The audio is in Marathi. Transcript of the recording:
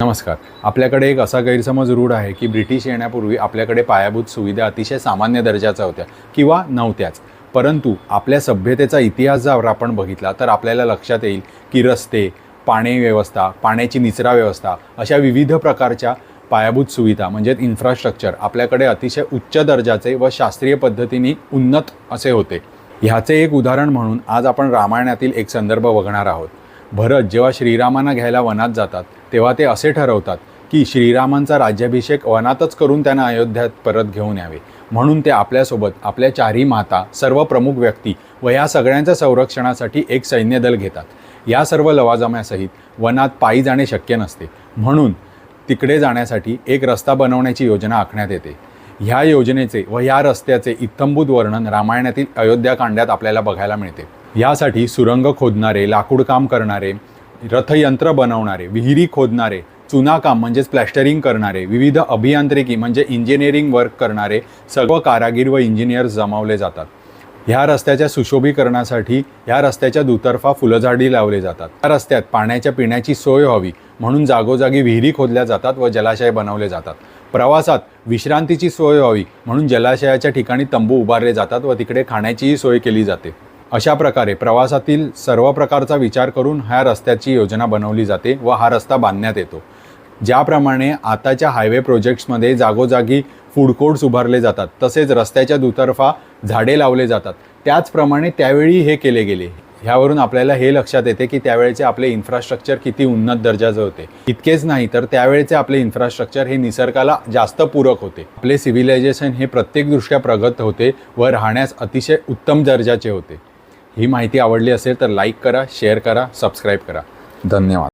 नमस्कार. आपल्याकडे एक असा गैरसमज रूढ आहे की ब्रिटिश येण्यापूर्वी आपल्याकडे पायाभूत सुविधा अतिशय सामान्य दर्जाच्या होत्या किंवा नव्हत्याच. परंतु आपल्या सभ्यतेचा इतिहास जर आपण बघितला तर आपल्याला लक्षात येईल की रस्ते, पाणी व्यवस्था, पाण्याची निचरा व्यवस्था अशा विविध प्रकारच्या पायाभूत सुविधा म्हणजेच इन्फ्रास्ट्रक्चर आपल्याकडे अतिशय उच्च दर्जाचे व शास्त्रीय पद्धतीने उन्नत असे होते. ह्याचे एक उदाहरण म्हणून आज आपण रामायणातील एक संदर्भ बघणार आहोत. भरत जेव्हा श्रीरामांना घ्यायला वनात जातात तेव्हा ते असे ठरवतात की श्रीरामांचा राज्याभिषेक वनातच करून त्यांना अयोध्यात परत घेऊन यावे. म्हणून ते आपल्यासोबत आपल्या चारही माता, सर्व प्रमुख व्यक्ती व या सगळ्यांच्या संरक्षणासाठी एक सैन्यदल घेतात. या सर्व लवाजम्यासहित वनात पायी जाणे शक्य नसते, म्हणून तिकडे जाण्यासाठी एक रस्ता बनवण्याची योजना आखण्यात येते. ह्या योजनेचे व ह्या रस्त्याचे इत्थंभूत वर्णन रामायणातील अयोध्याकांडात आपल्याला बघायला मिळते. यासाठी सुरंग खोदणारे, लाकूडकाम करणारे, रथयंत्र बनवणारे, विहिरी खोदणारे, चुनाकाम म्हणजेच प्लॅस्टरिंग करणारे, विविध अभियांत्रिकी म्हणजे इंजिनिअरिंग वर्क करणारे सर्व कारागीर व इंजिनियर्स जमावले जातात. ह्या रस्त्याच्या सुशोभीकरणासाठी ह्या रस्त्याच्या दुतर्फा फुलझाडी लावले जातात. या रस्त्यात पाण्याच्या पिण्याची सोय व्हावी म्हणून जागोजागी विहिरी खोदल्या जातात व जलाशय बनवले जातात. प्रवासात विश्रांतीची सोय व्हावी म्हणून जलाशयाच्या ठिकाणी तंबू उभारले जातात व तिकडे खाण्याचीही सोय केली जाते. अशा प्रकारे प्रवासातील सर्व प्रकारचा विचार करून ह्या रस्त्याची योजना बनवली जाते व हा रस्ता बांधण्यात येतो. ज्याप्रमाणे आताच्या हायवे प्रोजेक्ट्समध्ये जागोजागी फूड कोर्ट्स उभारले जातात, तसेच रस्त्याच्या दुतर्फा झाडे लावले जातात, त्याचप्रमाणे त्यावेळी हे केले गेले. ह्यावरून आपल्याला हे लक्षात येते की त्यावेळेचे आपले इन्फ्रास्ट्रक्चर किती उन्नत दर्जाचे होते. इतकेच नाही तर त्यावेळेचे आपले इन्फ्रास्ट्रक्चर हे निसर्गाला जास्त पूरक होते. आपले सिव्हिलायझेशन हे प्रत्येकदृष्ट्या प्रगत होते व राहण्यास अतिशय उत्तम दर्जाचे होते. ही माहिती आवडली असेल तर लाईक करा, शेअर करा, सबस्क्राईब करा. धन्यवाद.